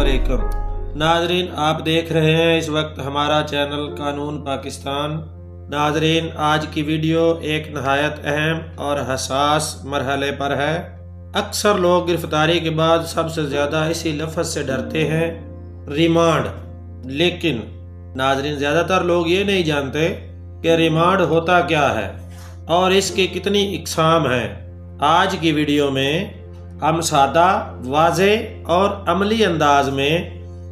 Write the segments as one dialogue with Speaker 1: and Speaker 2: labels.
Speaker 1: علیکم ناظرین، آپ دیکھ رہے ہیں اس وقت ہمارا چینل قانون پاکستان۔ ناظرین، آج کی ویڈیو ایک نہایت اہم اور حساس مرحلے پر ہے۔ اکثر لوگ گرفتاری کے بعد سب سے زیادہ اسی لفظ سے ڈرتے ہیں، ریمانڈ۔ لیکن ناظرین، زیادہ تر لوگ یہ نہیں جانتے کہ ریمانڈ ہوتا کیا ہے اور اس کی کتنی اقسام ہیں۔ آج کی ویڈیو میں ہم سادہ، واضح اور عملی انداز میں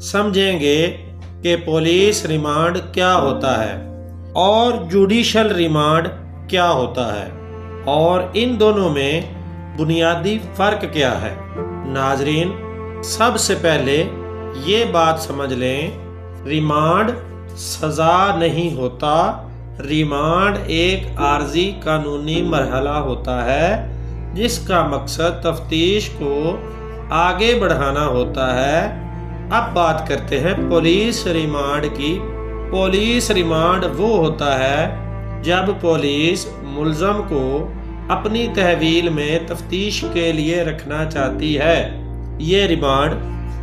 Speaker 1: سمجھیں گے کہ پولیس ریمانڈ کیا ہوتا ہے اور جوڈیشل ریمانڈ کیا ہوتا ہے اور ان دونوں میں بنیادی فرق کیا ہے۔ ناظرین، سب سے پہلے یہ بات سمجھ لیں، ریمانڈ سزا نہیں ہوتا، ریمانڈ ایک عارضی قانونی مرحلہ ہوتا ہے جس کا مقصد تفتیش کو آگے بڑھانا ہوتا ہے۔ اب بات کرتے ہیں پولیس ریمانڈ کی۔ پولیس ریمانڈ وہ ہوتا ہے جب پولیس ملزم کو اپنی تحویل میں تفتیش کے لیے رکھنا چاہتی ہے۔ یہ ریمانڈ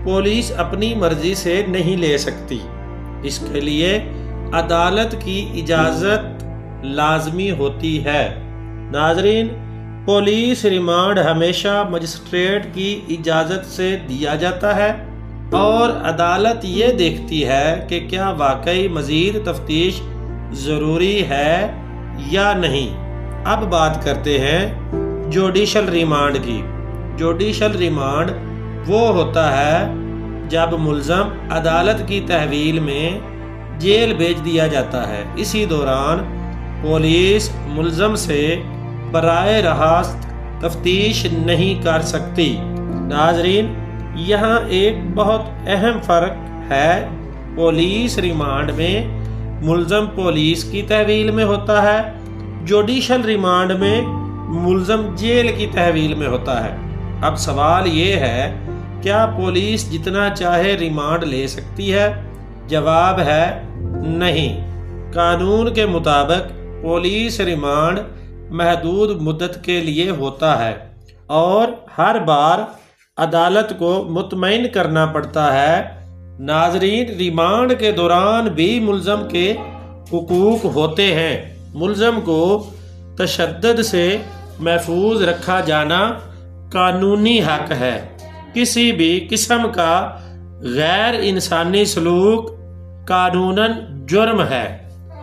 Speaker 1: پولیس اپنی مرضی سے نہیں لے سکتی، اس کے لیے عدالت کی اجازت لازمی ہوتی ہے۔ ناظرین، پولیس ریمانڈ ہمیشہ مجسٹریٹ کی اجازت سے دیا جاتا ہے اور عدالت یہ دیکھتی ہے کہ کیا واقعی مزید تفتیش ضروری ہے یا نہیں۔ اب بات کرتے ہیں جوڈیشل ریمانڈ کی۔ جوڈیشل ریمانڈ وہ ہوتا ہے جب ملزم عدالت کی تحویل میں جیل بھیج دیا جاتا ہے۔ اسی دوران پولیس ملزم سے براہ راست تفتیش نہیں کر سکتی۔ ناظرین، یہاں ایک بہت اہم فرق ہے۔ پولیس ریمانڈ میں ملزم پولیس کی تحویل میں ہوتا ہے، جوڈیشل ریمانڈ میں ملزم جیل کی تحویل میں ہوتا ہے۔ اب سوال یہ ہے، کیا پولیس جتنا چاہے ریمانڈ لے سکتی ہے؟ جواب ہے نہیں۔ قانون کے مطابق پولیس ریمانڈ محدود مدت کے لیے ہوتا ہے اور ہر بار عدالت کو مطمئن کرنا پڑتا ہے۔ ناظرین، ریمانڈ کے دوران بھی ملزم کے حقوق ہوتے ہیں۔ ملزم کو تشدد سے محفوظ رکھا جانا قانونی حق ہے۔ کسی بھی قسم کا غیر انسانی سلوک قانوناً جرم ہے۔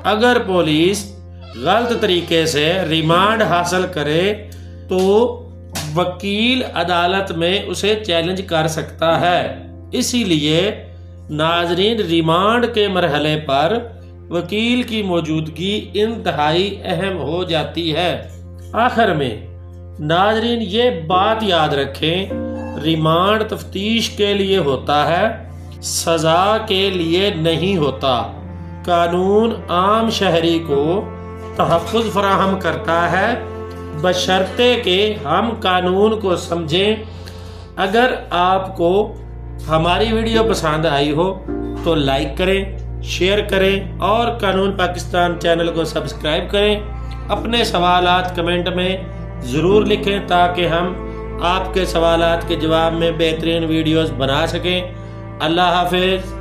Speaker 1: اگر پولیس غلط طریقے سے ریمانڈ حاصل کرے تو وکیل عدالت میں اسے چیلنج کر سکتا ہے۔ اسی لیے ناظرین، ریمانڈ کے مرحلے پر وکیل کی موجودگی انتہائی اہم ہو جاتی ہے۔ آخر میں ناظرین، یہ بات یاد رکھیں، ریمانڈ تفتیش کے لیے ہوتا ہے، سزا کے لیے نہیں ہوتا۔ قانون عام شہری کو تحفظ فراہم کرتا ہے بشرطے کہ ہم قانون کو سمجھیں۔ اگر آپ کو ہماری ویڈیو پسند آئی ہو تو لائک کریں، شیئر کریں اور قانون پاکستان چینل کو سبسکرائب کریں۔ اپنے سوالات کمنٹ میں ضرور لکھیں تاکہ ہم آپ کے سوالات کے جواب میں بہترین ویڈیوز بنا سکیں۔ اللہ حافظ۔